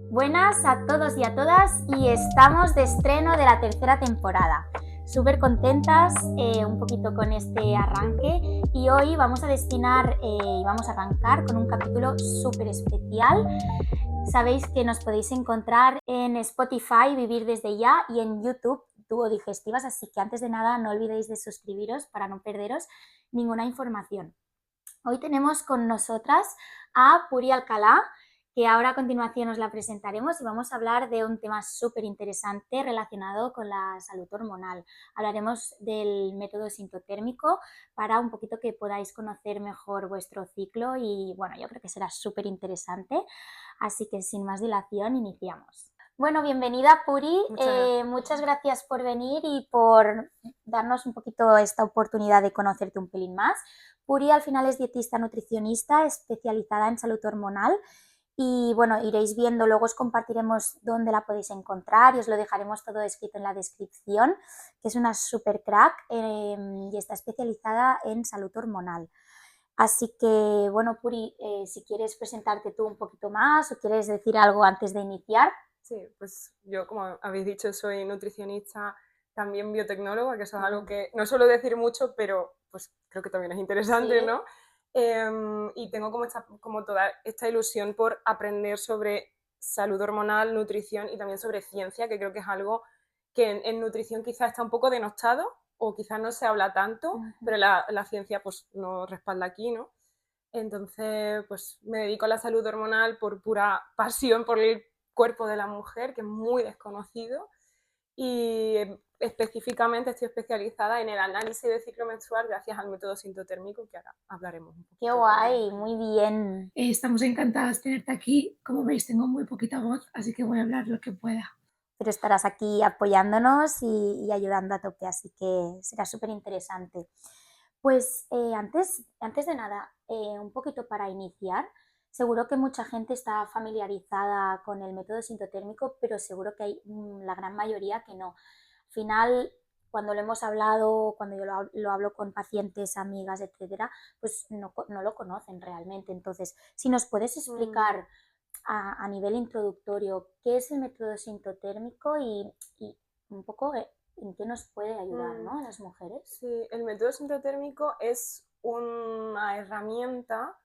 Buenas a todos y a todas y estamos de estreno de la tercera temporada. Súper contentas un poquito con este arranque y hoy vamos a vamos a arrancar con un capítulo súper especial. Sabéis que nos podéis encontrar en Spotify, Vivir desde ya, y en YouTube, Dúo Digestivas, así que antes de nada no olvidéis de suscribiros para no perderos ninguna información. Hoy tenemos con nosotras a Puri Alcalá, que ahora a continuación os la presentaremos y vamos a hablar de un tema súper interesante relacionado con la salud hormonal. Hablaremos del método sintotérmico para un poquito que podáis conocer mejor vuestro ciclo y bueno, yo creo que será súper interesante. Así que sin más dilación, iniciamos. Bueno, bienvenida Puri, muchas gracias por venir y por darnos un poquito esta oportunidad de conocerte un pelín más. Puri al final es dietista nutricionista especializada en salud hormonal y bueno, iréis viendo, luego os compartiremos dónde la podéis encontrar y os lo dejaremos todo escrito en la descripción, que es una super crack y está especializada en salud hormonal. Así que bueno, Puri, si quieres presentarte tú un poquito más o quieres decir algo antes de iniciar. Sí, pues yo, como habéis dicho, soy nutricionista, también biotecnóloga, que eso es algo que no suelo decir mucho, pero pues creo que también es interesante, Sí. ¿no? Y tengo como toda esta ilusión por aprender sobre salud hormonal, nutrición y también sobre ciencia, que creo que es algo que en nutrición quizás está un poco denostado o quizás no se habla tanto, pero la ciencia pues nos respalda aquí, ¿no? Entonces, pues me dedico a la salud hormonal por pura pasión por el cuerpo de la mujer, que es muy desconocido, y específicamente estoy especializada en el análisis del ciclo menstrual gracias al método sintotérmico, que ahora hablaremos un poquito. Qué guay, muy bien. Estamos encantadas de tenerte aquí. Como veis, tengo muy poquita voz, así que voy a hablar lo que pueda. Pero estarás aquí apoyándonos y ayudando a tope, así que será súper interesante. Pues antes de nada, un poquito para iniciar, seguro que mucha gente está familiarizada con el método sintotérmico, pero seguro que hay la gran mayoría que no. Al final, cuando lo hemos hablado, cuando yo lo hablo con pacientes, amigas, etcétera, pues no lo conocen realmente. Entonces, si nos puedes explicar a nivel introductorio qué es el método sintotérmico y un poco en qué nos puede ayudar, ¿no?, a las mujeres. Sí, el método sintotérmico es una herramienta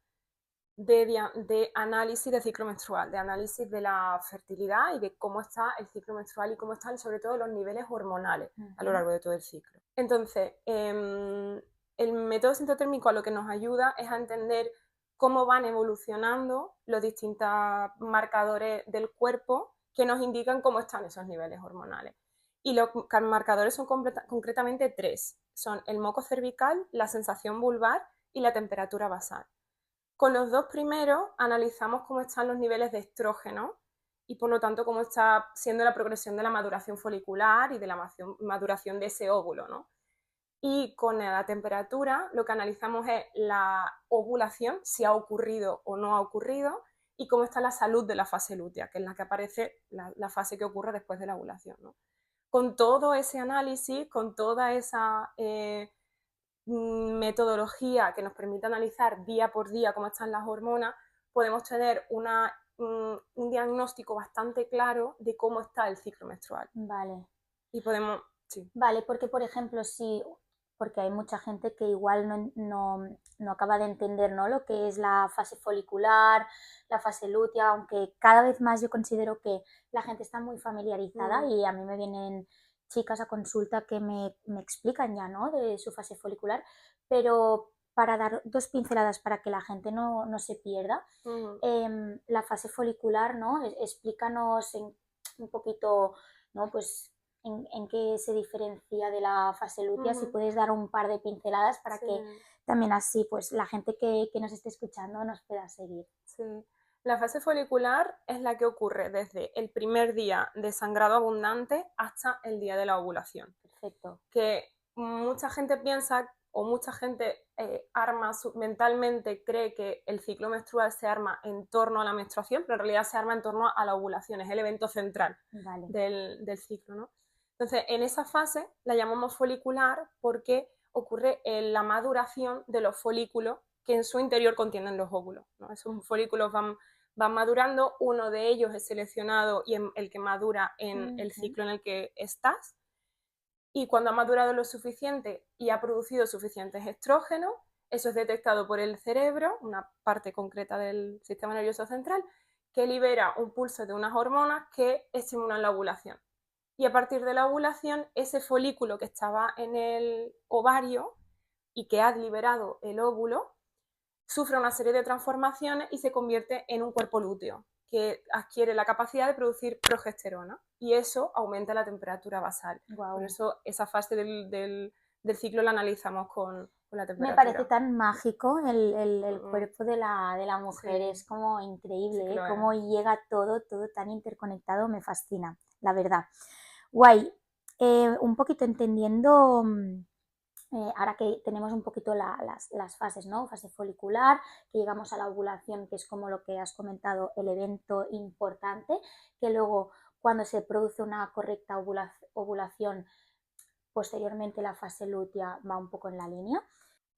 de análisis de ciclo menstrual, de análisis de la fertilidad y de cómo está el ciclo menstrual y cómo están sobre todo los niveles hormonales a lo largo de todo el ciclo. Entonces, el método sintotérmico a lo que nos ayuda es a entender cómo van evolucionando los distintos marcadores del cuerpo que nos indican cómo están esos niveles hormonales. Y los marcadores son concretamente tres. Son el moco cervical, la sensación vulvar y la temperatura basal. Con los dos primeros analizamos cómo están los niveles de estrógeno y por lo tanto cómo está siendo la progresión de la maduración folicular y de la maduración de ese óvulo, ¿no? Y con la temperatura lo que analizamos es la ovulación, si ha ocurrido o no ha ocurrido, y cómo está la salud de la fase lútea, que es la que aparece, la fase que ocurre después de la ovulación, ¿no? Con todo ese análisis, con toda esa metodología que nos permite analizar día por día cómo están las hormonas, podemos tener un diagnóstico bastante claro de cómo está el ciclo menstrual. Vale. Y podemos, sí. Vale, porque por ejemplo, porque hay mucha gente que igual no acaba de entender, ¿no?, lo que es la fase folicular, la fase lútea, aunque cada vez más yo considero que la gente está muy familiarizada y a mí me vienen chicas a consulta que me explican ya, ¿no?, de su fase folicular, pero para dar dos pinceladas para que la gente no se pierda, la fase folicular, ¿no?, explícanos un poquito, ¿no?, pues en qué se diferencia de la fase lútea, si puedes dar un par de pinceladas para que también así pues la gente que nos esté escuchando nos pueda seguir. Sí. La fase folicular es la que ocurre desde el primer día de sangrado abundante hasta el día de la ovulación. Perfecto. Que mucha gente piensa o mucha gente mentalmente cree que el ciclo menstrual se arma en torno a la menstruación, pero en realidad se arma en torno a la ovulación, es el evento central del ciclo, ¿no? Entonces, en esa fase la llamamos folicular porque ocurre la maduración de los folículos que en su interior contienen los óvulos, ¿no? Esos folículos van van madurando, uno de ellos es seleccionado y el que madura en el Ujú. ciclo en el que estás, y cuando ha madurado lo suficiente y ha producido suficientes estrógenos, eso es detectado por el cerebro, una parte concreta del sistema nervioso central, que libera un pulso de unas hormonas que estimulan la ovulación. Y a partir de la ovulación, ese folículo que estaba en el ovario y que ha liberado el óvulo, sufre una serie de transformaciones y se convierte en un cuerpo lúteo, que adquiere la capacidad de producir progesterona, y eso aumenta la temperatura basal. Guau. Por eso esa fase del ciclo la analizamos con la Me parece temperatura. tan mágico el Mm, cuerpo de la mujer, sí, es como sí increíble, que ¿eh? lo es. Cómo llega todo, todo tan interconectado, me fascina, la verdad. Guay, un poquito entendiendo, ahora que tenemos un poquito las fases, ¿no? Fase folicular, que llegamos a la ovulación, que es como lo que has comentado, el evento importante, que luego cuando se produce una correcta ovulación, posteriormente la fase lútea va un poco en la línea.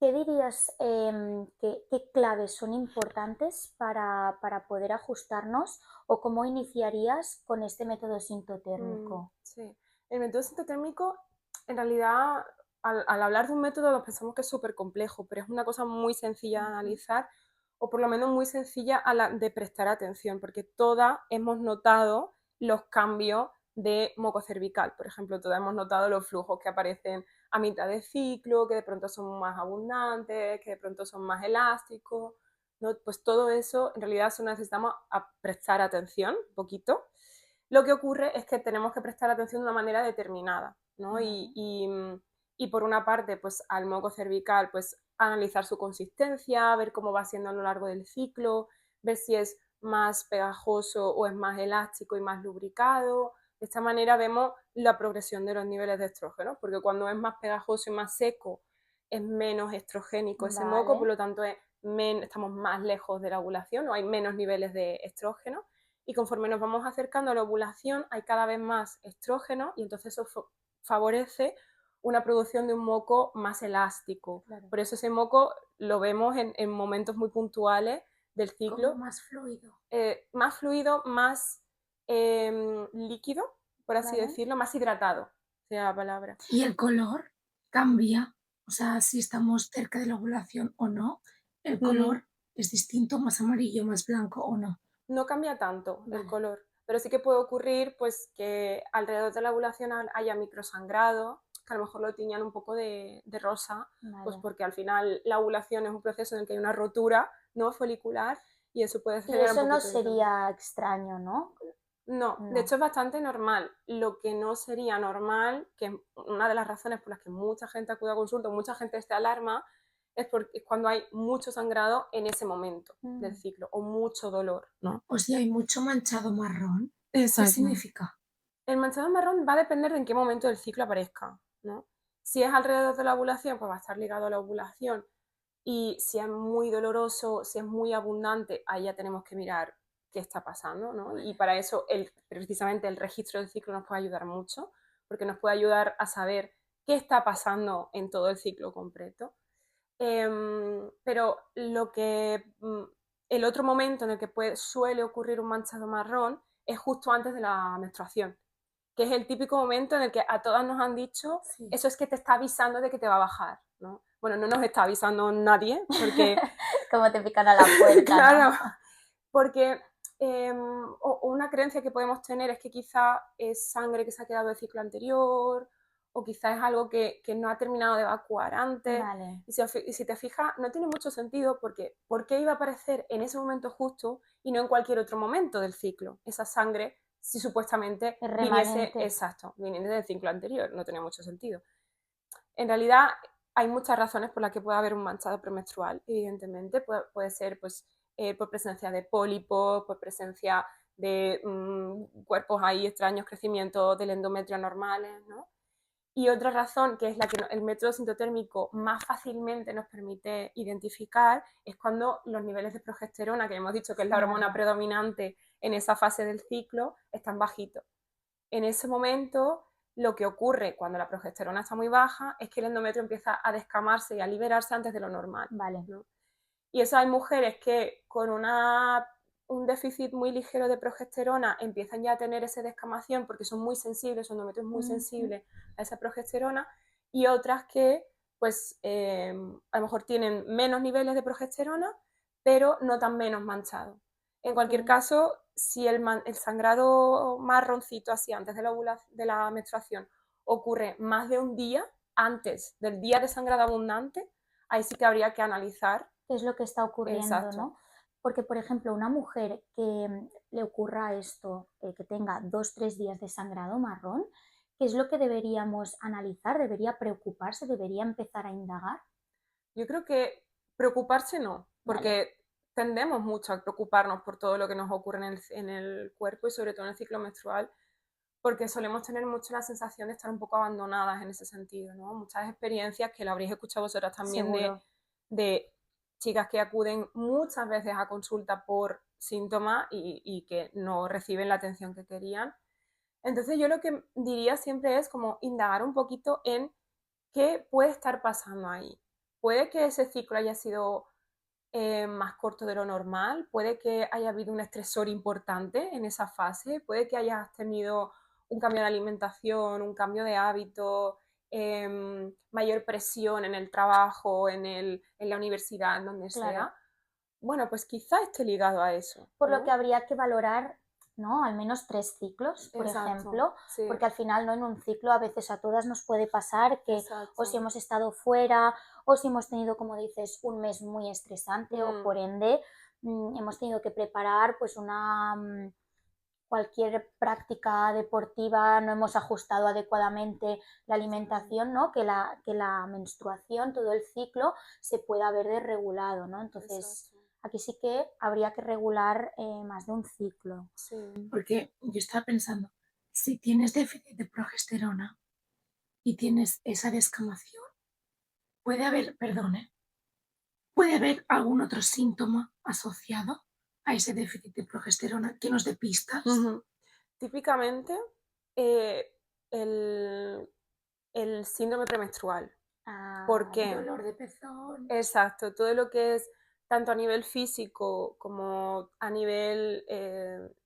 ¿Qué dirías, qué claves son importantes para poder ajustarnos o cómo iniciarías con este método sintotérmico? Sí, el método sintotérmico, en realidad, al hablar de un método nos pensamos que es súper complejo, pero es una cosa muy sencilla de Ujú. analizar, o por lo menos muy sencilla de prestar atención, porque todas hemos notado los cambios de moco cervical. Por ejemplo, todas hemos notado los flujos que aparecen a mitad de ciclo, que de pronto son más abundantes, que de pronto son más elásticos, ¿no? Pues todo eso, en realidad, solo necesitamos prestar atención un poquito. Lo que ocurre es que tenemos que prestar atención de una manera determinada, ¿no? Vale. Y por una parte, pues al moco cervical, pues analizar su consistencia, ver cómo va siendo a lo largo del ciclo, ver si es más pegajoso o es más elástico y más lubricado. De esta manera vemos la progresión de los niveles de estrógeno, porque cuando es más pegajoso y más seco, es menos estrogénico ese moco, por Vale. lo tanto estamos más lejos de la ovulación, o hay menos niveles de estrógeno, y conforme nos vamos acercando a la ovulación hay cada vez más estrógeno, y entonces eso favorece una producción de un moco más elástico. Claro. Por eso ese moco lo vemos en momentos muy puntuales del Como ciclo, más fluido. más fluido, más líquido, por así Vale. decirlo, más hidratado, sería la palabra. Y el color cambia, o sea, si estamos cerca de la ovulación o no, el color es distinto, más amarillo, más blanco o no. No cambia tanto el Vale. color, pero sí que puede ocurrir pues que alrededor de la ovulación haya microsangrado, que a lo mejor lo tiñan un poco de rosa, pues Vale. porque al final la ovulación es un proceso en el que hay una rotura no folicular, y eso puede Y generar un eso no poquito de problema. sería extraño, ¿no? No, de No. hecho es bastante normal. Lo que no sería normal, que es una de las razones por las que mucha gente acude a consulta, mucha gente se alarma, es porque es cuando hay mucho sangrado en ese momento del Mm. ciclo, o mucho dolor, ¿no? O si hay mucho manchado marrón, ¿qué Exacto. significa? El manchado marrón va a depender de en qué momento del ciclo aparezca, ¿no? Si es alrededor de la ovulación, pues va a estar ligado a la ovulación, y si es muy doloroso, si es muy abundante, ahí ya tenemos que mirar qué está pasando, ¿no? Y para eso precisamente el registro del ciclo nos puede ayudar mucho, porque nos puede ayudar a saber qué está pasando en todo el ciclo completo. Pero el otro momento en el que suele ocurrir un manchado marrón es justo antes de la menstruación, que es el típico momento en el que a todas nos han dicho, Sí. eso es que te está avisando de que te va a bajar, ¿no? Bueno, no nos está avisando nadie, porque, Como te pican a la puerta, ¿no? claro, porque o una creencia que podemos tener es que quizá es sangre que se ha quedado del ciclo anterior, o quizá es algo que no ha terminado de evacuar antes. Vale. Y si te fijas, no tiene mucho sentido, porque ¿por qué iba a aparecer en ese momento justo y no en cualquier otro momento del ciclo esa sangre, si supuestamente Es viniese, remanente. exacto, viniese del ciclo anterior? No tenía mucho sentido. En realidad hay muchas razones por las que puede haber un manchado premenstrual, evidentemente. Puede ser pues, por presencia de pólipos, por presencia de cuerpos ahí extraños, crecimientos del endometrio normales, ¿no? Y otra razón, que es la que el método sintotérmico más fácilmente nos permite identificar, es cuando los niveles de progesterona, que hemos dicho que es la hormona Vale. predominante en esa fase del ciclo, están bajitos. En ese momento, lo que ocurre cuando la progesterona está muy baja es que el endometrio empieza a descamarse y a liberarse antes de lo normal, Vale. ¿no? Y eso hay mujeres que con una un déficit muy ligero de progesterona empiezan ya a tener esa descamación porque son muy sensibles, su endometrio es muy sensible a esa progesterona, y otras que pues a lo mejor tienen menos niveles de progesterona, pero no tan menos manchado. En cualquier caso, si el sangrado marroncito así antes de la menstruación ocurre más de un día antes del día de sangrado abundante, ahí sí que habría que analizar. ¿Qué es lo que está ocurriendo, Exacto. ¿no? Porque, por ejemplo, una mujer que le ocurra esto, que tenga 2-3 días de sangrado marrón, ¿qué es lo que deberíamos analizar? ¿Debería preocuparse? ¿Debería empezar a indagar? Yo creo que preocuparse no, porque Vale. tendemos mucho a preocuparnos por todo lo que nos ocurre en el cuerpo y sobre todo en el ciclo menstrual, porque solemos tener mucho la sensación de estar un poco abandonadas en ese sentido, ¿no? Muchas experiencias que la habréis escuchado vosotras también Seguro. de chicas que acuden muchas veces a consulta por síntomas y que no reciben la atención que querían. Entonces yo lo que diría siempre es como indagar un poquito en qué puede estar pasando ahí. Puede que ese ciclo haya sido más corto de lo normal, puede que haya habido un estresor importante en esa fase, puede que hayas tenido un cambio de alimentación, un cambio de hábito, mayor presión en el trabajo, en la universidad, en donde Claro. sea. Bueno, pues quizá esté ligado a eso, Por lo ¿no? que habría que valorar, ¿no? Al menos 3 ciclos, por Exacto, ejemplo, sí, porque al final, ¿no? En un ciclo a veces a todas nos puede pasar que o si exacto. hemos estado fuera o si hemos tenido, como dices, un mes muy estresante o por ende hemos tenido que preparar pues cualquier práctica deportiva, no hemos ajustado adecuadamente la alimentación, ¿no? Que la menstruación, todo el ciclo, se pueda ver desregulado, ¿no? Entonces, Exacto. aquí sí que habría que regular más de un ciclo. Sí. Porque yo estaba pensando, si tienes déficit de progesterona y tienes esa descamación, puede haber, perdón, puede haber algún otro síntoma asociado a ese déficit de progesterona que nos dé pistas. Típicamente, eh, el síndrome premenstrual. ¿Por qué? Dolor de pezón. Exacto, todo lo que es tanto a nivel físico como a nivel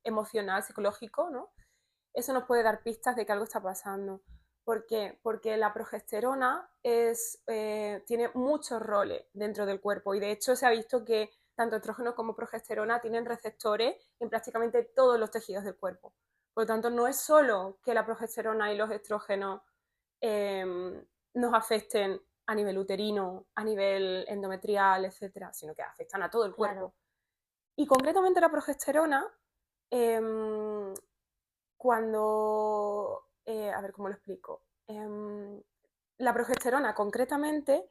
emocional, psicológico, ¿no? Eso nos puede dar pistas de que algo está pasando. ¿Por qué? Porque la progesterona tiene muchos roles dentro del cuerpo y de hecho se ha visto que tanto estrógeno como progesterona tienen receptores en prácticamente todos los tejidos del cuerpo. Por lo tanto, no es solo que la progesterona y los estrógenos nos afecten a nivel uterino, a nivel endometrial, etcétera, sino que afectan a todo el cuerpo. Claro. Y concretamente la progesterona, cuando, a ver cómo lo explico, la progesterona concretamente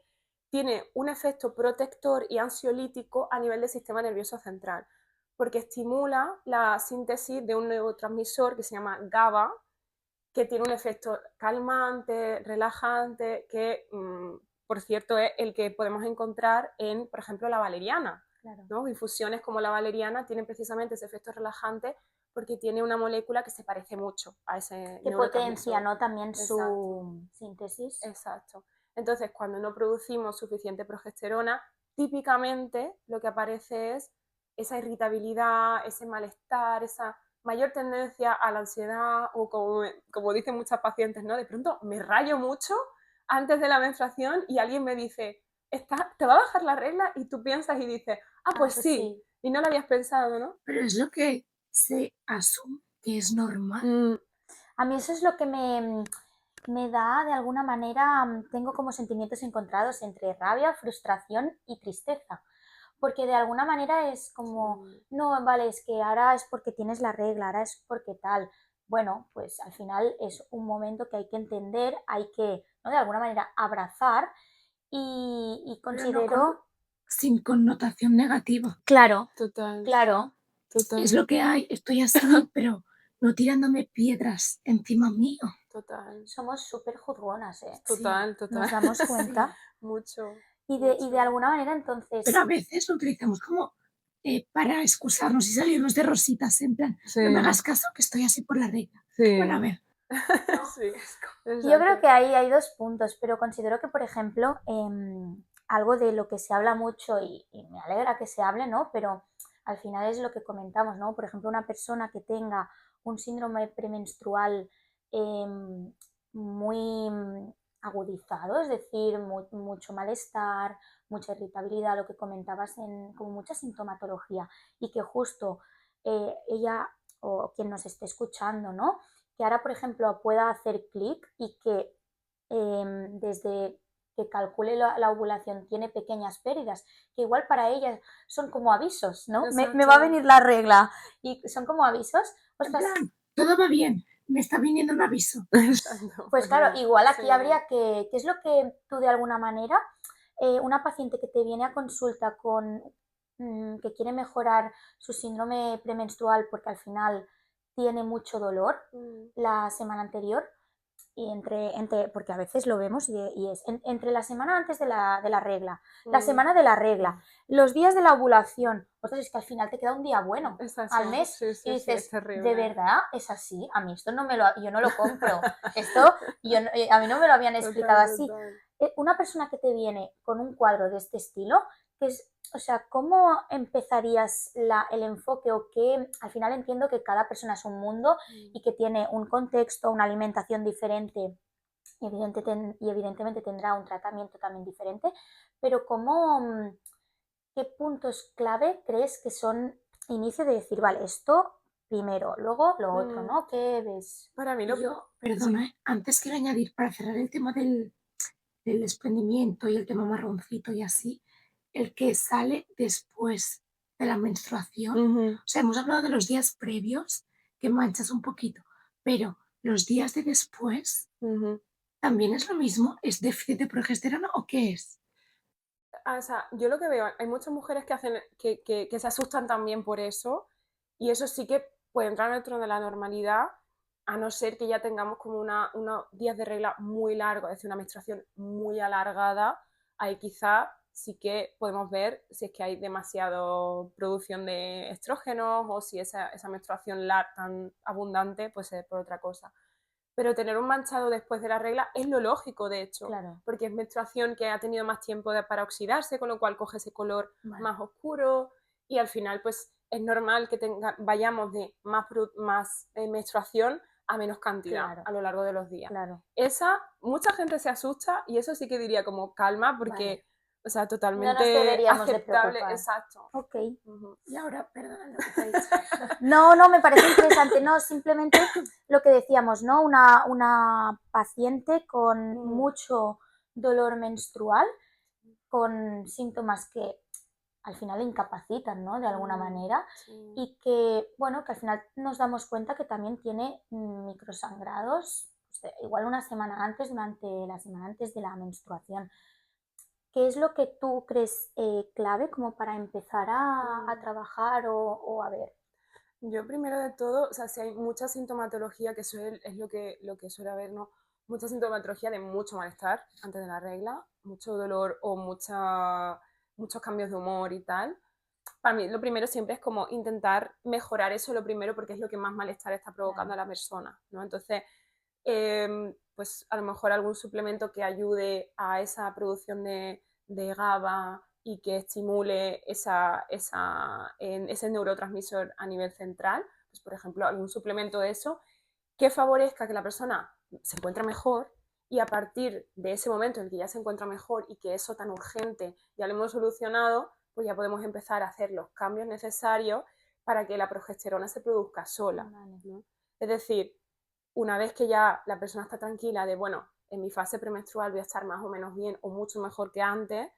tiene un efecto protector y ansiolítico a nivel del sistema nervioso central, porque estimula la síntesis de un neurotransmisor que se llama GABA, que tiene un efecto calmante, relajante, que por cierto es el que podemos encontrar en, por ejemplo, la valeriana. Claro. ¿No? Infusiones como la valeriana tienen precisamente ese efecto relajante porque tiene una molécula que se parece mucho a ese Que potencia, neurotransmisor. ¿no? También Exacto. su síntesis. Exacto. Entonces, cuando no producimos suficiente progesterona, típicamente lo que aparece es esa irritabilidad, ese malestar, esa mayor tendencia a la ansiedad o como dicen muchas pacientes, ¿no? De pronto me rayo mucho antes de la menstruación y alguien me dice, ¿te va a bajar la regla? Y tú piensas y dices, pues sí, y no lo habías pensado, ¿no? Pero es lo que se asume que es normal. A mí eso es lo que me da, de alguna manera, tengo como sentimientos encontrados entre rabia, frustración y tristeza. Porque de alguna manera es como, no, vale, es que ahora es porque tienes la regla, ahora es porque tal. Bueno, pues al final es un momento que hay que entender, hay que, ¿no? De alguna manera abrazar y Pero no considero... sin connotación negativa. Claro, Total, claro, total, Es lo que hay, estoy así, pero no tirándome piedras encima mío. total, somos súper juzgonas, ¿eh? total, Nos total. damos cuenta. Mucho, Y de mucho. alguna manera Pero a entonces, veces lo utilizamos como para excusarnos y salirnos de rositas, en plan, no me hagas caso que estoy así por la regla. Bueno, a ver, Sí, yo creo exacto. que ahí hay dos puntos, pero considero que, por ejemplo, algo de lo que se habla mucho y me alegra que se hable, ¿no? Pero al final es lo que comentamos, ¿no? Por ejemplo, una persona que tenga un síndrome premenstrual muy agudizado, es decir, mucho malestar, mucha irritabilidad, lo que comentabas, como mucha sintomatología, y que justo ella o quien nos esté escuchando, ¿no? Que ahora, por ejemplo, pueda hacer clic y que desde que calcule la ovulación tiene pequeñas pérdidas, que igual para ella son como avisos, ¿no? Me va a venir la regla y son como avisos. En plan, todo va bien, me está viniendo un aviso. Exacto, Pues claro, igual aquí sí. habría ¿qué es lo que tú de alguna manera, una paciente que te viene a consulta con que quiere mejorar su síndrome premenstrual porque al final tiene mucho dolor la semana anterior, y porque a veces lo vemos y es entre la semana antes de la regla, la semana de la regla, los días de la ovulación, ostras, es que al final te queda un día bueno Exacto, al mes sí, sí, y sí, es dices, terrible. ¿de verdad es así? A mí esto yo no lo compro, esto a mí no me lo habían explicado Total, así. total. Una persona que te viene con un cuadro de este estilo, o sea, ¿cómo empezarías el enfoque o qué? Al final entiendo que cada persona es un mundo y que tiene un contexto, una alimentación diferente y evidentemente tendrá un tratamiento también diferente, pero ¿qué puntos clave crees que son inicio de decir, vale, esto primero, luego lo otro, ¿no? ¿Qué ves? Para mí Yo, perdona, antes quiero añadir, para cerrar el tema del desprendimiento y el tema marroncito y así, el que sale después de la menstruación. O sea, hemos hablado de los días previos, que manchas un poquito, pero los días de después también es lo mismo. ¿Es déficit de progesterona o qué es? O sea, yo lo que veo, hay muchas mujeres que hacen que se asustan también por eso, y eso sí que puede entrar dentro de la normalidad, a no ser que ya tengamos como unos días de regla muy largos, es decir, una menstruación muy alargada. Ahí quizá sí que podemos ver si es que hay demasiado producción de estrógenos o si esa menstruación tan abundante pues es por otra cosa. Pero tener un manchado después de la regla es lo lógico, de hecho, Claro. porque es menstruación que ha tenido más tiempo para oxidarse, con lo cual coge ese color más oscuro, y al final pues es normal que vayamos de más menstruación a menos cantidad a lo largo de los días. Claro. Mucha gente se asusta, y eso sí que diría como calma, porque o sea, No nos totalmente deberíamos de aceptable, preocupar. exacto. Ok. Y ahora, perdona lo que te he dicho. No, me parece interesante. No, simplemente lo que decíamos, ¿no? Una paciente con mucho dolor menstrual, con síntomas que al final incapacitan, ¿no? De alguna manera, Sí. y que, bueno, que al final nos damos cuenta que también tiene microsangrados, igual una semana antes, durante la semana antes de la menstruación. ¿Qué es lo que tú crees clave como para empezar a trabajar o a ver? Yo primero de todo, o sea, si hay mucha sintomatología, que eso es lo que suele haber, ¿no? Mucha sintomatología de mucho malestar antes de la regla, mucho dolor o muchos cambios de humor y tal. Para mí lo primero siempre es como intentar mejorar eso lo primero, porque es lo que más malestar está provocando a la persona, ¿no? Entonces, pues a lo mejor algún suplemento que ayude a esa producción de GABA y que estimule ese neurotransmisor a nivel central, pues por ejemplo algún suplemento de eso que favorezca que la persona se encuentre mejor, y a partir de ese momento en el que ya se encuentra mejor y que eso tan urgente ya lo hemos solucionado, pues ya podemos empezar a hacer los cambios necesarios para que la progesterona se produzca sola, ¿no? Es decir, una vez que ya la persona está tranquila de, bueno, en mi fase premenstrual voy a estar más o menos bien o mucho mejor que antes,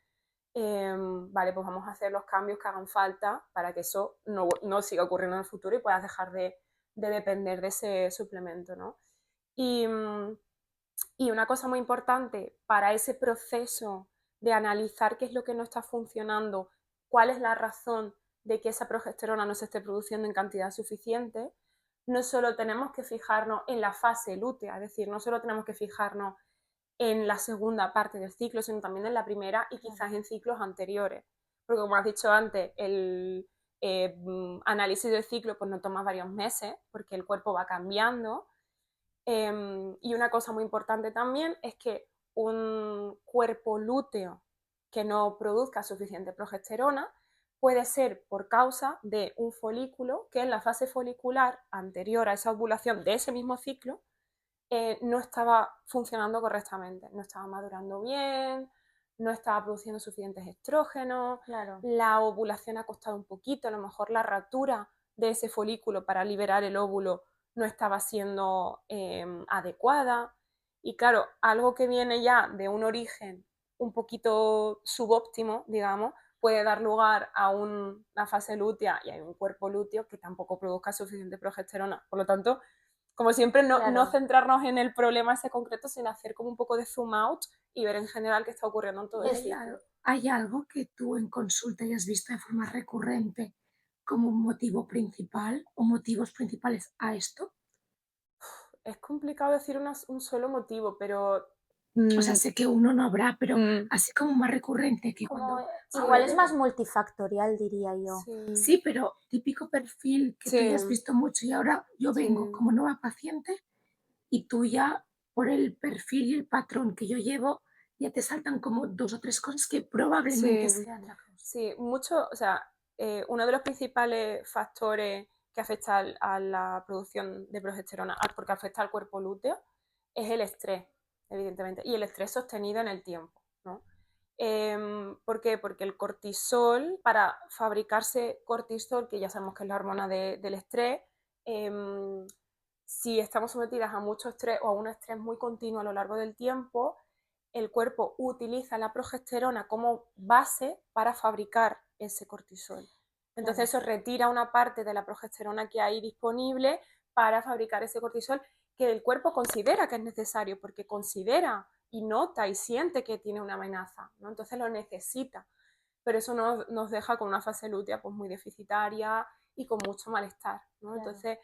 vale, pues vamos a hacer los cambios que hagan falta para que eso no siga ocurriendo en el futuro y puedas dejar de depender de ese suplemento, ¿no? Y una cosa muy importante para ese proceso de analizar qué es lo que no está funcionando, cuál es la razón de que esa progesterona no se esté produciendo en cantidad suficiente, no solo tenemos que fijarnos en la fase lútea, es decir, no solo tenemos que fijarnos en la segunda parte del ciclo, sino también en la primera y quizás en ciclos anteriores. Porque como has dicho antes, el análisis del ciclo pues no toma varios meses porque el cuerpo va cambiando. Y una cosa muy importante también es que un cuerpo lúteo que no produzca suficiente progesterona puede ser por causa de un folículo que en la fase folicular anterior a esa ovulación de ese mismo ciclo no estaba funcionando correctamente, no estaba madurando bien, no estaba produciendo suficientes estrógenos, Claro. la ovulación ha costado un poquito, a lo mejor la ratura de ese folículo para liberar el óvulo no estaba siendo adecuada. Y claro, algo que viene ya de un origen un poquito subóptimo, digamos, puede dar lugar a una fase lútea y a un cuerpo lúteo que tampoco produzca suficiente progesterona. Por lo tanto, como siempre, no centrarnos en el problema ese concreto, sino hacer como un poco de zoom out y ver en general qué está ocurriendo en todo el ciclo. ¿Hay algo que tú en consulta hayas visto de forma recurrente como un motivo principal o motivos principales a esto? Es complicado decir un solo motivo, pero O sea, sé que uno no habrá, pero así como más recurrente que Como, cuando igual ahora es más multifactorial, diría yo. sí, pero típico perfil que tú Sí, hayas visto mucho y ahora yo vengo sí. como nueva paciente y tú ya por el perfil y el patrón que yo llevo ya te saltan como 2 o 3 cosas que probablemente Sí, sean la causa. sí, mucho, o sea, uno de los principales factores que afecta a la producción de progesterona, porque afecta al cuerpo lúteo, es el estrés, evidentemente, y el estrés sostenido en el tiempo, ¿no? ¿Por qué? Porque el cortisol, para fabricarse cortisol, que ya sabemos que es la hormona del estrés, si estamos sometidas a mucho estrés o a un estrés muy continuo a lo largo del tiempo, el cuerpo utiliza la progesterona como base para fabricar ese cortisol. Entonces eso retira una parte de la progesterona que hay disponible para fabricar ese cortisol que el cuerpo considera que es necesario, porque considera y nota y siente que tiene una amenaza, ¿no? Entonces lo necesita. Pero eso nos deja con una fase lútea pues, muy deficitaria y con mucho malestar, ¿no? Claro. Entonces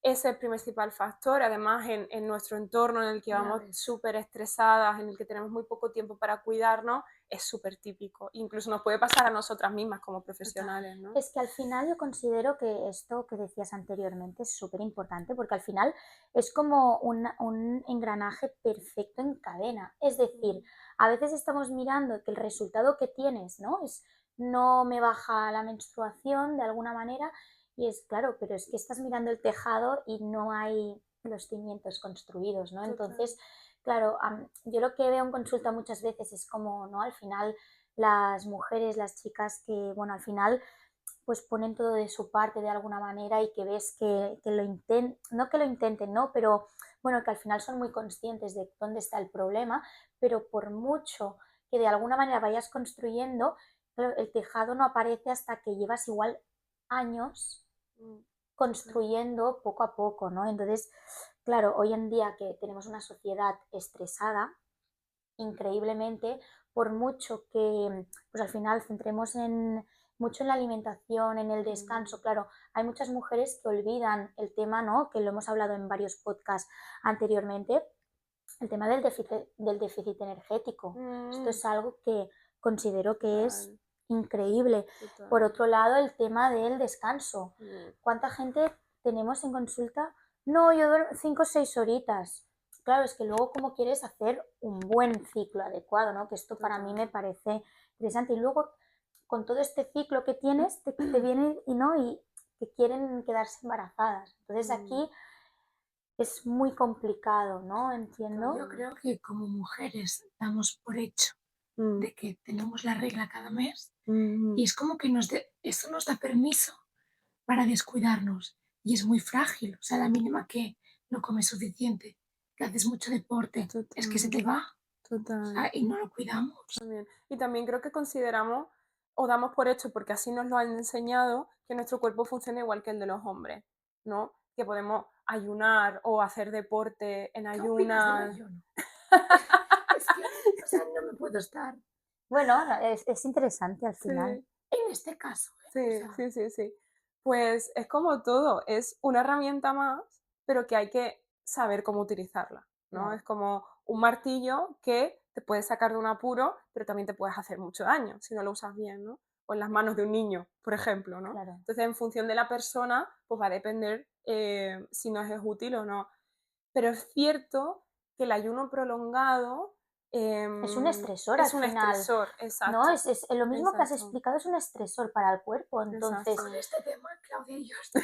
ese es el principal factor. Además, en nuestro entorno en el que Ya vamos ves. súper estresadas, en el que tenemos muy poco tiempo para cuidarnos, es súper típico. Incluso nos puede pasar a nosotras mismas como profesionales, ¿no? Es que al final yo considero que esto que decías anteriormente es súper importante porque al final es como un engranaje perfecto en cadena. Es decir, a veces estamos mirando que el resultado que tienes, ¿no? Es no me baja la menstruación de alguna manera y es claro, pero es que estás mirando el tejado y no hay los cimientos construidos, ¿no? Entonces, claro, yo lo que veo en consulta muchas veces es como, ¿no? Al final las mujeres, las chicas que, bueno, al final pues ponen todo de su parte de alguna manera y que ves que lo intenten, no que lo intenten, ¿no? Pero bueno, que al final son muy conscientes de dónde está el problema, pero por mucho que de alguna manera vayas construyendo, claro, el tejado no aparece hasta que llevas igual años construyendo poco a poco, ¿no? Entonces, claro, hoy en día que tenemos una sociedad estresada, increíblemente, por mucho que pues al final centremos mucho en la alimentación, en el descanso. Claro, hay muchas mujeres que olvidan el tema, ¿no? Que lo hemos hablado en varios podcasts anteriormente, el tema del déficit energético. Esto es algo que considero que es increíble. Por otro lado, el tema del descanso. ¿Cuánta gente tenemos en consulta? No, yo duermo 5 o 6 horitas. Claro, es que luego como quieres hacer un buen ciclo adecuado, ¿no? Que esto para mí me parece interesante. Y luego con todo este ciclo que tienes, te vienen y que quieren quedarse embarazadas. Entonces aquí es muy complicado, ¿no? Entiendo. Yo creo que como mujeres damos por hecho de que tenemos la regla cada mes y es como que eso nos da permiso para descuidarnos y es muy frágil. O sea, la mínima que no comes suficiente, que haces mucho deporte, es que se te va. Total. Y no lo cuidamos. También. Y también creo que consideramos o damos por hecho, porque así nos lo han enseñado, que nuestro cuerpo funciona igual que el de los hombres, ¿no? Que podemos ayunar o hacer deporte en ¿Qué opinas del ayunas. ayuno? Es que, o sea, no me puedo estar. Bueno, es interesante al final. Sí, En este caso, sí. Pues es como todo, es una herramienta más, pero que hay que saber cómo utilizarla, ¿no? Claro. Es como un martillo que te puede sacar de un apuro, pero también te puedes hacer mucho daño si no lo usas bien, ¿no? O en las manos de un niño, por ejemplo, ¿no? Claro. Entonces, en función de la persona, pues va a depender si nos es útil o no. Pero es cierto que el ayuno prolongado Es un estresor al es un final, estresor, ¿no? exacto, Es lo mismo que has exacto, explicado, es un estresor para el cuerpo. Entonces, exacto. Con este tema, Claudia y yo estoy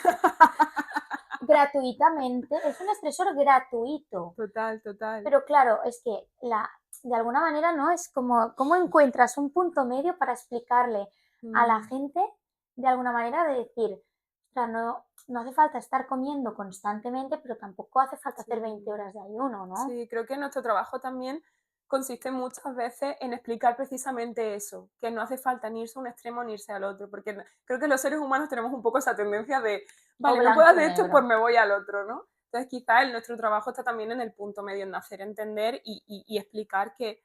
gratuitamente, es un estresor gratuito. Total, total. Pero claro, es que de alguna manera, ¿no? Es como, ¿cómo encuentras un punto medio para explicarle a la Mm. gente, de alguna manera, de decir, o sea, no hace falta estar comiendo constantemente, pero tampoco hace falta hacer 20 Sí, horas de ayuno, ¿no? sí, creo que nuestro trabajo también consiste muchas veces en explicar precisamente eso, que no hace falta ni irse a un extremo ni irse al otro, porque creo que los seres humanos tenemos un poco esa tendencia de, O vale, no puedo blanco o hacer esto, pues negro. me voy al otro, ¿no? Entonces quizás nuestro trabajo está también en el punto medio, en hacer entender y explicar que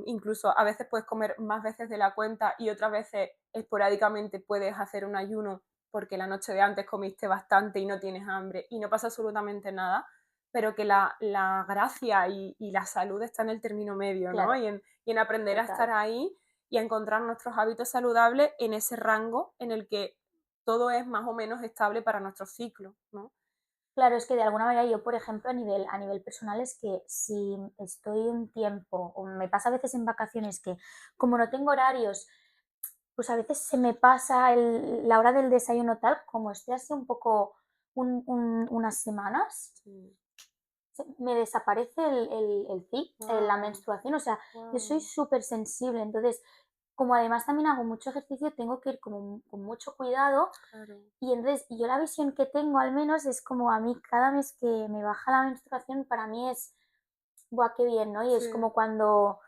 incluso a veces puedes comer más veces de la cuenta y otras veces esporádicamente puedes hacer un ayuno porque la noche de antes comiste bastante y no tienes hambre y no pasa absolutamente nada, pero que la gracia y la salud está en el término medio, ¿no? Claro, Y en aprender a estar total. ahí y a encontrar nuestros hábitos saludables en ese rango en el que todo es más o menos estable para nuestro ciclo, ¿no? Claro, es que de alguna manera yo, por ejemplo, a nivel personal es que si estoy un tiempo, o me pasa a veces en vacaciones que como no tengo horarios, pues a veces se me pasa la hora del desayuno tal, como estoy así un poco unas semanas, Sí. me desaparece la Wow, menstruación, o sea, yo soy wow, súper sensible, entonces, como además también hago mucho ejercicio, tengo que ir como con mucho cuidado claro. y entonces yo la visión que tengo al menos es como a mí cada mes que me baja la menstruación para mí es, ¡buah, qué bien!, ¿no? Y es Sí. como cuando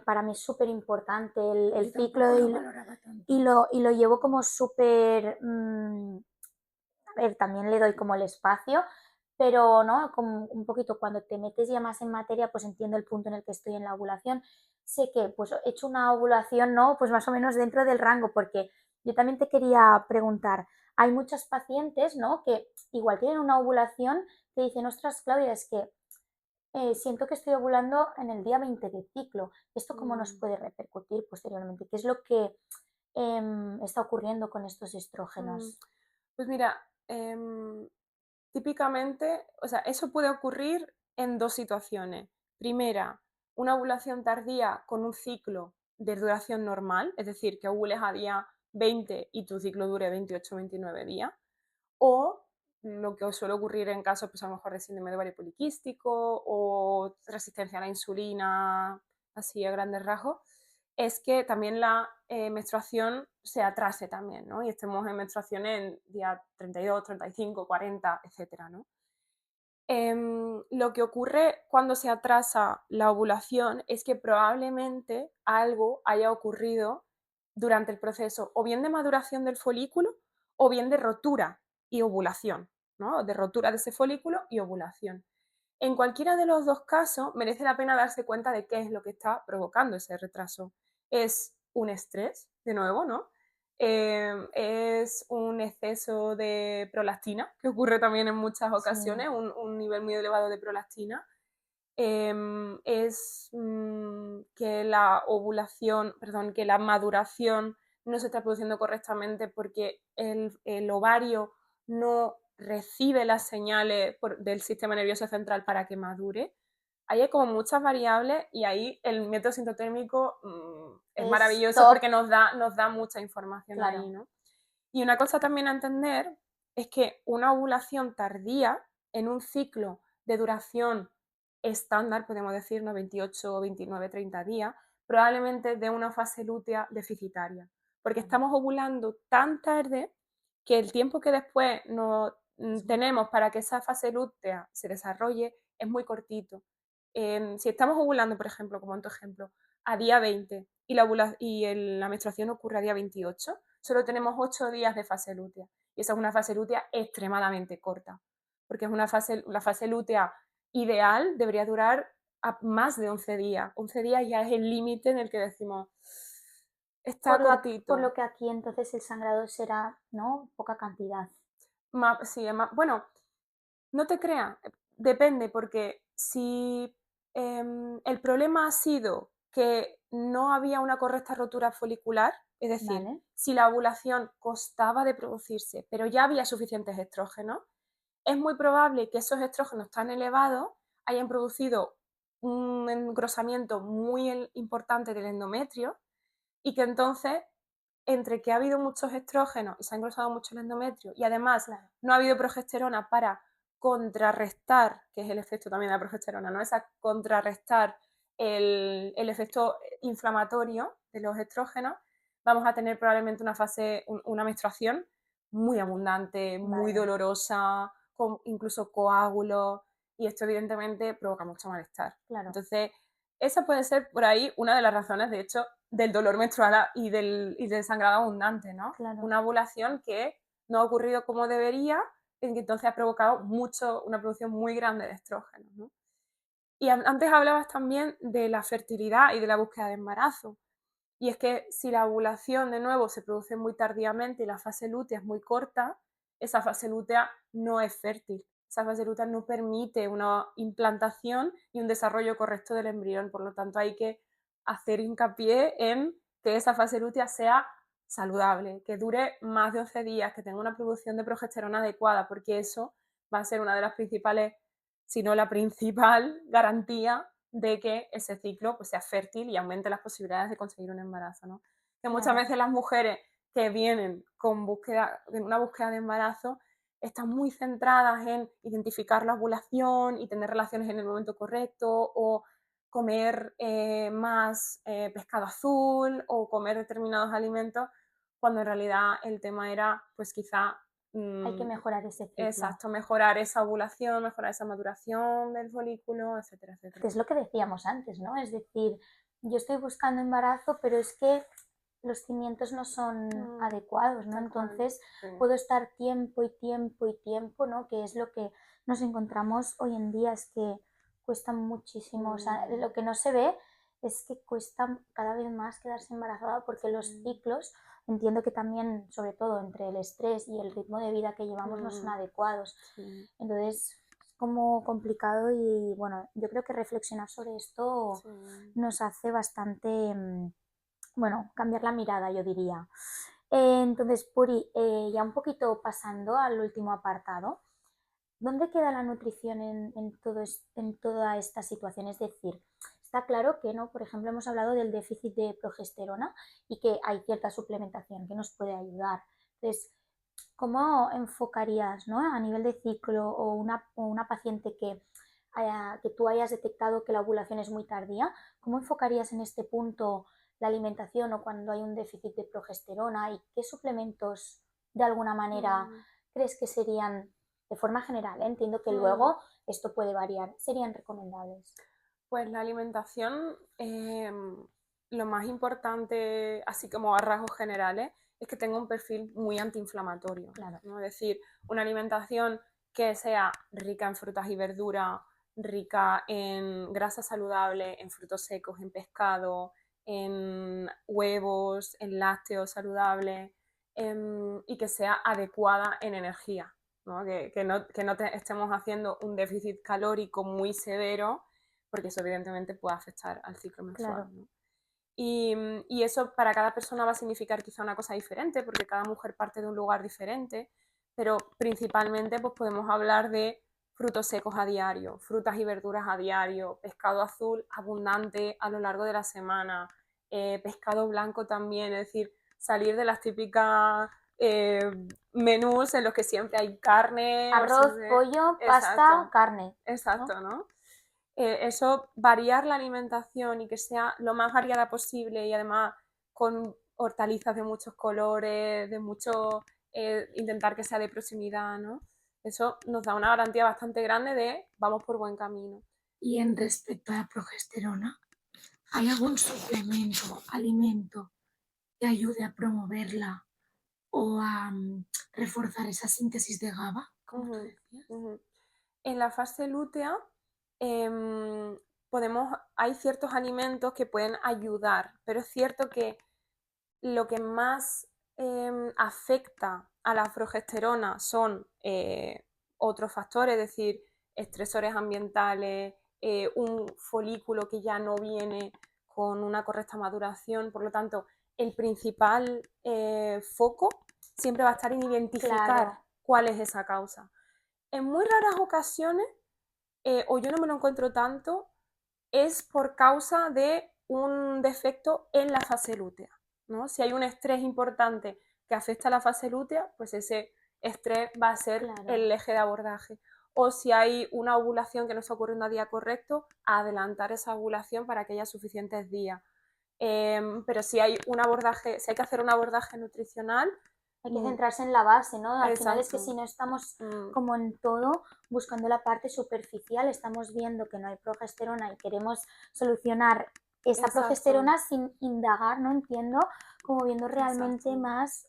para mí es súper importante el yo tampoco ciclo lo valoraba y tanto. lo llevo como súper, a ver, también le doy como el espacio, pero no, como un poquito cuando te metes ya más en materia, pues entiendo el punto en el que estoy en la ovulación. Sé que pues he hecho una ovulación, ¿no? Pues más o menos dentro del rango, porque yo también te quería preguntar, hay muchas pacientes, ¿no? Que igual tienen una ovulación que dicen, ostras, Claudia, es que siento que estoy ovulando en el día 20 de ciclo. ¿Esto cómo nos Mm, puede repercutir posteriormente? ¿Qué es lo que está ocurriendo con estos mm. estrógenos? Pues mira, típicamente, o sea, eso puede ocurrir en dos situaciones. Primera, una ovulación tardía con un ciclo de duración normal, es decir, que ovules a día 20 y tu ciclo dure 28 o 29 días. O lo que os suele ocurrir en casos, pues a lo mejor de síndrome de ovario poliquístico o resistencia a la insulina, así a grandes rasgos, es que también la menstruación se atrase también, ¿no? Y estemos en menstruación en día 32, 35, 40, etcétera, ¿no? Lo que ocurre cuando se atrasa la ovulación es que probablemente algo haya ocurrido durante el proceso, o bien de maduración del folículo, o bien de rotura y ovulación, ¿no? De rotura de ese folículo y ovulación. En cualquiera de los dos casos, merece la pena darse cuenta de qué es lo que está provocando ese retraso. Es un estrés, de nuevo, ¿no? Es un exceso de prolactina, que ocurre también en muchas Sí, ocasiones, un nivel muy elevado de prolactina. Es que la ovulación, perdón, que la maduración no se está produciendo correctamente porque el ovario no recibe las señales del sistema nervioso central para que madure. Ahí hay como muchas variables y ahí el método sintotérmico es es maravilloso top, porque nos da mucha información ahí, claro. ¿no? Y una cosa también a entender es que una ovulación tardía en un ciclo de duración estándar, podemos decir, ¿no? 28, 29, 30 días, probablemente de una fase lútea deficitaria, porque Claro. estamos ovulando tan tarde que el tiempo que después no Sí. tenemos para que esa fase lútea se desarrolle es muy cortito. Si estamos ovulando, por ejemplo, como en tu ejemplo, a día 20 y la menstruación ocurre a día 28, solo tenemos 8 días de fase lútea. Y esa es una fase lútea extremadamente corta, porque es la fase lútea ideal debería durar a más de 11 días. 11 días ya es el límite en el que decimos, está Por cortito. lo que aquí entonces el sangrado será, ¿no? Poca cantidad. Sí, bueno, no te creas, depende, porque si el problema ha sido que no había una correcta rotura folicular, es decir, ¿Vale? si la ovulación costaba de producirse, pero ya había suficientes estrógenos, es muy probable que esos estrógenos tan elevados hayan producido un engrosamiento muy importante del endometrio y que entonces, entre que ha habido muchos estrógenos y se ha engrosado mucho el endometrio y además no ha habido progesterona para contrarrestar, que es el efecto también de la progesterona, ¿no? Esa contrarrestar el efecto inflamatorio de los estrógenos, vamos a tener probablemente una menstruación muy abundante, muy dolorosa, con incluso coágulos, y esto evidentemente provoca mucho malestar. Entonces, esa puede ser por ahí una de las razones, de hecho, del dolor menstrual y del sangrado abundante, ¿no? Una ovulación que no ha ocurrido como debería, y que entonces ha provocado una producción muy grande de estrógenos, ¿no? Y antes hablabas también de la fertilidad y de la búsqueda de embarazo. Y es que si la ovulación, de nuevo, se produce muy tardíamente y la fase lútea es muy corta, esa fase lútea no es fértil. Esa fase lútea no permite una implantación y un desarrollo correcto del embrión. Por lo tanto, hay que hacer hincapié en que esa fase lútea sea saludable, que dure más de 11 días, que tenga una producción de progesterona adecuada, porque eso va a ser una de las principales, si no la principal, garantía de que ese ciclo pues, sea fértil y aumente las posibilidades de conseguir un embarazo, ¿no? Que muchas veces las mujeres que vienen con una búsqueda de embarazo están muy centradas en identificar la ovulación y tener relaciones en el momento correcto, o comer más pescado azul, o comer determinados alimentos, cuando en realidad el tema era, pues quizá... Hay que mejorar ese ciclo. Exacto, mejorar esa ovulación, mejorar esa maduración del folículo, etcétera, etcétera. Que es lo que decíamos antes, ¿no? Es decir, yo estoy buscando embarazo, pero es que los cimientos no son adecuados, ¿no? Entonces puedo estar tiempo y tiempo y tiempo, ¿no? Que es lo que nos encontramos hoy en día, es que cuesta muchísimo, o sea, lo que no se ve es que cuesta cada vez más quedarse embarazada, porque los ciclos, entiendo que también, sobre todo entre el estrés y el ritmo de vida que llevamos, no son adecuados. Entonces es como complicado, y bueno, yo creo que reflexionar sobre esto nos hace bastante, bueno, cambiar la mirada, yo diría. Entonces, Puri, ya un poquito pasando al último apartado, ¿dónde queda la nutrición en toda esta situación? Es decir, está claro que, ¿no? Por ejemplo, hemos hablado del déficit de progesterona y que hay cierta suplementación que nos puede ayudar. Entonces, ¿cómo enfocarías, ¿no? A nivel de ciclo, o una paciente que tú hayas detectado que la ovulación es muy tardía, ¿cómo enfocarías en este punto la alimentación, o cuando hay un déficit de progesterona, y qué suplementos de alguna manera crees que serían, de forma general, entiendo que luego esto puede variar, serían recomendables? Pues la alimentación, lo más importante, así como a rasgos generales, es que tenga un perfil muy antiinflamatorio, ¿no? Es decir, una alimentación que sea rica en frutas y verduras, rica en grasa saludable, en frutos secos, en pescado, en huevos, en lácteos saludables, y que sea adecuada en energía, ¿no? Que no estemos haciendo un déficit calórico muy severo, porque eso evidentemente puede afectar al ciclo menstrual, ¿no? Y eso para cada persona va a significar quizá una cosa diferente, porque cada mujer parte de un lugar diferente, pero principalmente pues podemos hablar de frutos secos a diario, frutas y verduras a diario, pescado azul abundante a lo largo de la semana, pescado blanco también, es decir, salir de las típicas menús en los que siempre hay carne, arroz, pollo, pasta, carne. Exacto, ¿no? Eso, variar la alimentación y que sea lo más variada posible, y además con hortalizas de muchos colores, intentar que sea de proximidad, ¿no? Eso nos da una garantía bastante grande de vamos por buen camino. Y en respecto a la progesterona, ¿hay algún suplemento, alimento que ayude a promoverla o a reforzar esa síntesis de GABA, como tú decías? En la fase lútea hay ciertos alimentos que pueden ayudar, pero es cierto que lo que más afecta a la progesterona son otros factores, es decir, estresores ambientales, un folículo que ya no viene con una correcta maduración. Por lo tanto, el principal foco siempre va a estar en identificar cuál es esa causa. En muy raras ocasiones, o yo no me lo encuentro tanto, es por causa de un defecto en la fase lútea, ¿no? Si hay un estrés importante que afecta a la fase lútea, pues ese estrés va a ser el eje de abordaje. O si hay una ovulación que no está ocurriendo a día correcto, adelantar esa ovulación para que haya suficientes días. Pero si hay que hacer un abordaje nutricional, hay que centrarse en la base, ¿no? Al final es que exacto. si no estamos como en todo buscando la parte superficial, estamos viendo que no hay progesterona y queremos solucionar esa Exacto. progesterona sin indagar, ¿no? Entiendo, como viendo realmente Exacto. más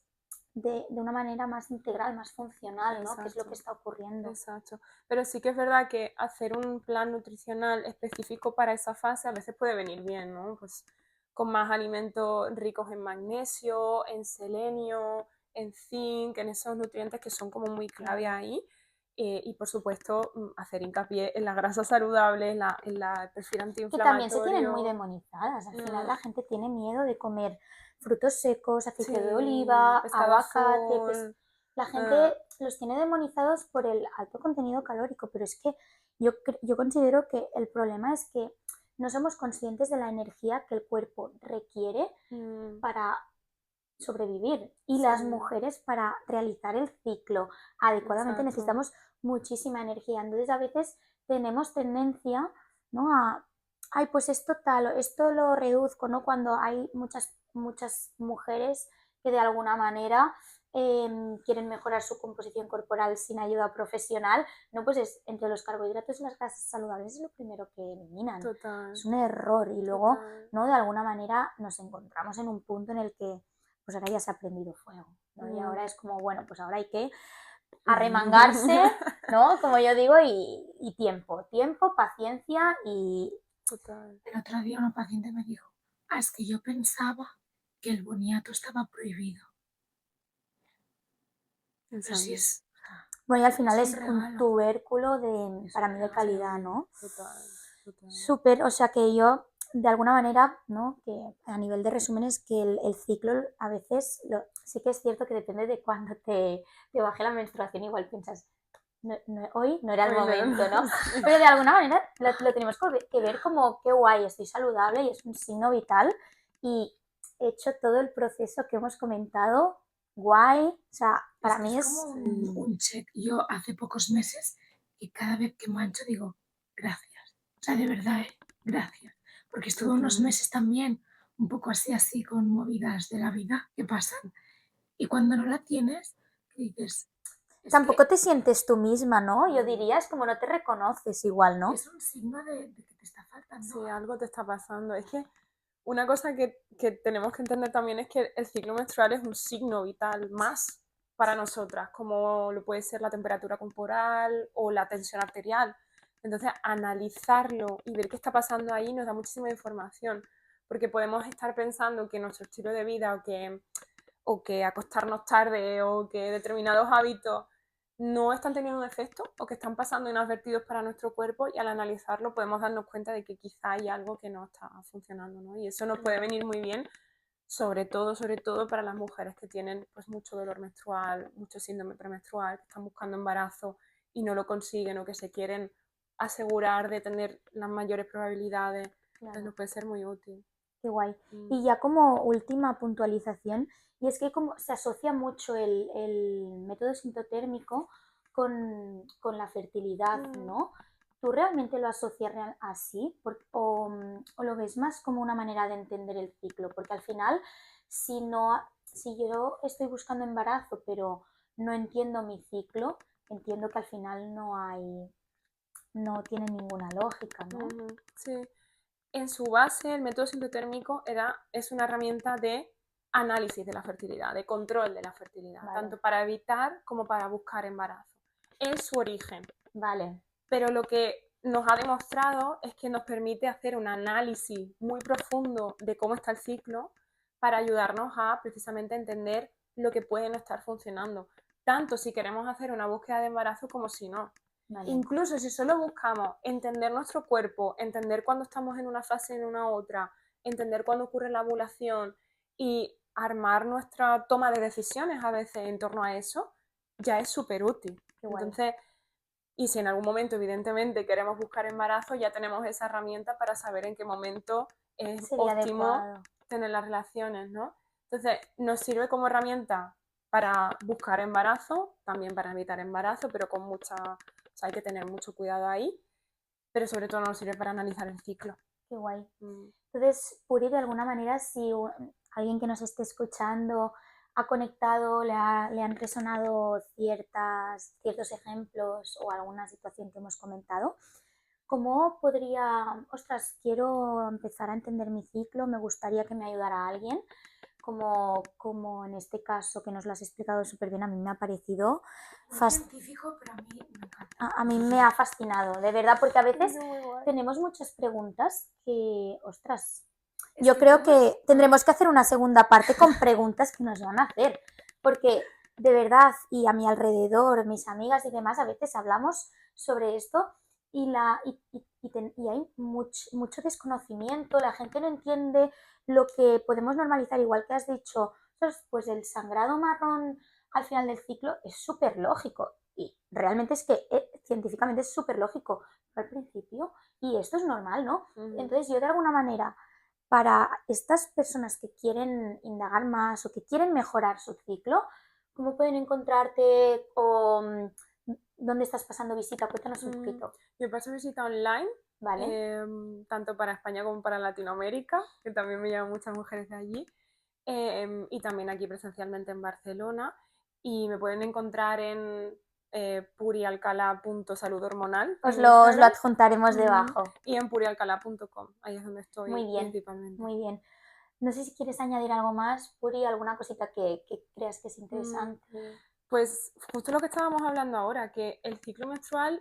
de una manera más integral, más funcional, ¿no? Que es lo Exacto. que está ocurriendo. Exacto. Pero sí que es verdad que hacer un plan nutricional específico para esa fase a veces puede venir bien, ¿no? Pues con más alimentos ricos en magnesio, en selenio, en zinc, en esos nutrientes que son como muy clave ahí. Y por supuesto, hacer hincapié en la grasa saludable, en el perfil antiinflamatorio. Que también se tienen muy demonizadas. Al final la gente tiene miedo de comer frutos secos, aceite de oliva, aguacate. Azul. La gente los tiene demonizados por el alto contenido calórico, pero es que yo considero que el problema es que no somos conscientes de la energía que el cuerpo requiere para sobrevivir y las mujeres para realizar el ciclo adecuadamente. Exacto. Necesitamos muchísima energía, entonces a veces tenemos tendencia, ¿no? a ay, pues esto tal, esto lo reduzco, ¿no? Cuando hay muchas mujeres que de alguna manera quieren mejorar su composición corporal sin ayuda profesional, ¿no? Pues es entre los carbohidratos y las grasas saludables es lo primero que eliminan. Total. Es un error y luego, ¿no? De alguna manera nos encontramos en un punto en el que pues ahora ya se ha prendido fuego, ¿no? Y ahora es como, bueno, pues ahora hay que arremangarse, ¿no? Como yo digo, y tiempo, paciencia y... Total. El otro día una paciente me dijo, es que yo pensaba que el boniato estaba prohibido. Pero sí es... Bueno, y al final es un tubérculo para mí de calidad, ¿no? Total. Súper, o sea que yo, de alguna manera, ¿no? Que a nivel de resúmenes, que el ciclo a veces, sí que es cierto que depende de cuándo te baje la menstruación, igual piensas, hoy no era el momento, ¿no? Pero de alguna manera lo tenemos que ver como qué guay, estoy saludable y es un signo vital y he hecho todo el proceso que hemos comentado, guay, o sea, para mí es... como un check. Yo hace pocos meses que cada vez que mancho digo, gracias. O sea, de verdad, gracias. Porque estuve unos meses también un poco así, con movidas de la vida que pasan. Y cuando no la tienes, dices... Tampoco te sientes tú misma, ¿no? Yo diría, es como no te reconoces igual, ¿no? Es un signo de que te está faltando. Sí, algo te está pasando. Es que una cosa que tenemos que entender también es que el ciclo menstrual es un signo vital más para nosotras, como lo puede ser la temperatura corporal o la tensión arterial. Entonces, analizarlo y ver qué está pasando ahí nos da muchísima información, porque podemos estar pensando que nuestro estilo de vida o que acostarnos tarde o que determinados hábitos no están teniendo un efecto o que están pasando inadvertidos para nuestro cuerpo y al analizarlo podemos darnos cuenta de que quizá hay algo que no está funcionando, ¿no? Y eso nos puede venir muy bien, sobre todo para las mujeres que tienen pues mucho dolor menstrual, mucho síndrome premenstrual, que están buscando embarazo y no lo consiguen o que se quieren asegurar de tener las mayores probabilidades. Entonces nos puede ser muy útil. Qué guay. Y ya como última puntualización, y es que como se asocia mucho el método sintotérmico con la fertilidad, ¿no? ¿Tú realmente lo asocias así? O lo ves más como una manera de entender el ciclo? Porque al final, si yo estoy buscando embarazo, pero no entiendo mi ciclo, entiendo que al final no tiene ninguna lógica, ¿no? Sí. En su base, el método sintotérmico es una herramienta de análisis de la fertilidad, de control de la fertilidad, tanto para evitar como para buscar embarazo, en su origen. Vale. Pero lo que nos ha demostrado es que nos permite hacer un análisis muy profundo de cómo está el ciclo para ayudarnos a precisamente entender lo que puede no estar funcionando, tanto si queremos hacer una búsqueda de embarazo como si no. Vale. Incluso si solo buscamos entender nuestro cuerpo, entender cuándo estamos en una fase y en una otra, entender cuándo ocurre la ovulación y armar nuestra toma de decisiones a veces en torno a eso, ya es súper útil. Entonces, Y si en algún momento, evidentemente, queremos buscar embarazo, ya tenemos esa herramienta para saber en qué momento es Sería óptimo adecuado. tener las relaciones, ¿no? Entonces, nos sirve como herramienta para buscar embarazo, también para evitar embarazo, pero con mucha, o sea, hay que tener mucho cuidado ahí, pero sobre todo nos sirve para analizar el ciclo. Qué guay. Mm. Entonces, Puri, de alguna manera, si alguien que nos esté escuchando ha conectado, le han resonado ciertos ejemplos o alguna situación que hemos comentado, ¿cómo podría, ostras, quiero empezar a entender mi ciclo, me gustaría que me ayudara alguien? Como en este caso que nos lo has explicado súper bien, a mí me ha parecido científico, pero a mí me encanta. a mí me ha fascinado, de verdad, porque a veces Es muy guay. tenemos muchas preguntas que, ostras, Es yo que creo todos- que tendremos que hacer una segunda parte con preguntas que nos van a hacer, porque de verdad, y a mi alrededor, mis amigas y demás, a veces hablamos sobre esto y hay mucho desconocimiento, la gente no entiende lo que podemos normalizar, igual que has dicho, pues el sangrado marrón al final del ciclo es súper lógico y realmente es que científicamente es súper lógico al principio y esto es normal, ¿no? Entonces yo de alguna manera, para estas personas que quieren indagar más o que quieren mejorar su ciclo, ¿cómo pueden encontrarte o dónde estás pasando visita? Cuéntanos un poquito. Yo paso visita online, ¿Vale? tanto para España como para Latinoamérica, que también me llevan muchas mujeres de allí, y también aquí presencialmente en Barcelona. Y me pueden encontrar en purialcalá.saludhormonal. Os en lo Instagram. adjuntaremos debajo. Y en purialcalá.com, ahí es donde estoy Muy bien, principalmente. muy bien. No sé si quieres añadir algo más, Puri, alguna cosita que creas que es interesante. Pues justo lo que estábamos hablando ahora, que el ciclo menstrual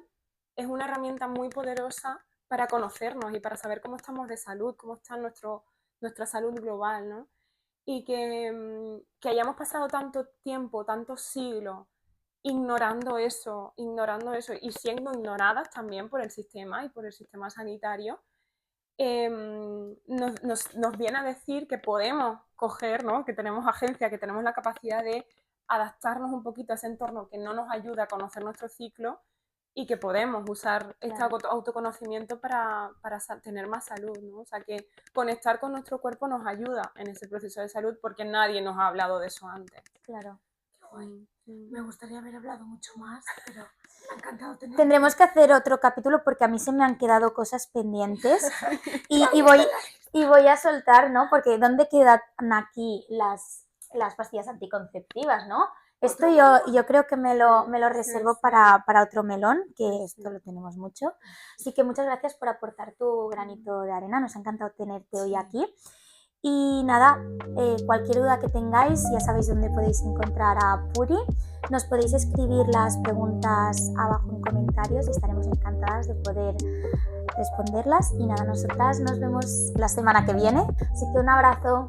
es una herramienta muy poderosa para conocernos y para saber cómo estamos de salud, cómo está nuestra salud global, ¿no? Y que hayamos pasado tanto tiempo, tantos siglos ignorando eso y siendo ignoradas también por el sistema y por el sistema sanitario, nos viene a decir que podemos coger, ¿no? Que tenemos agencia, que tenemos la capacidad de adaptarnos un poquito a ese entorno que no nos ayuda a conocer nuestro ciclo y que podemos usar este autoconocimiento para tener más salud, ¿no? O sea, que conectar con nuestro cuerpo nos ayuda en ese proceso de salud porque nadie nos ha hablado de eso antes. Claro. Qué guay. Me gustaría haber hablado mucho más, pero me ha encantado tener... Tendremos que hacer otro capítulo porque a mí se me han quedado cosas pendientes y voy a soltar, ¿no? Porque ¿dónde quedan aquí las pastillas anticonceptivas, ¿no? Esto yo creo que me lo reservo para otro melón, que esto lo tenemos mucho. Así que muchas gracias por aportar tu granito de arena, nos ha encantado tenerte hoy aquí. Y nada, cualquier duda que tengáis, ya sabéis dónde podéis encontrar a Puri. Nos podéis escribir las preguntas abajo en comentarios y estaremos encantadas de poder responderlas. Y nada, nosotras nos vemos la semana que viene. Así que un abrazo.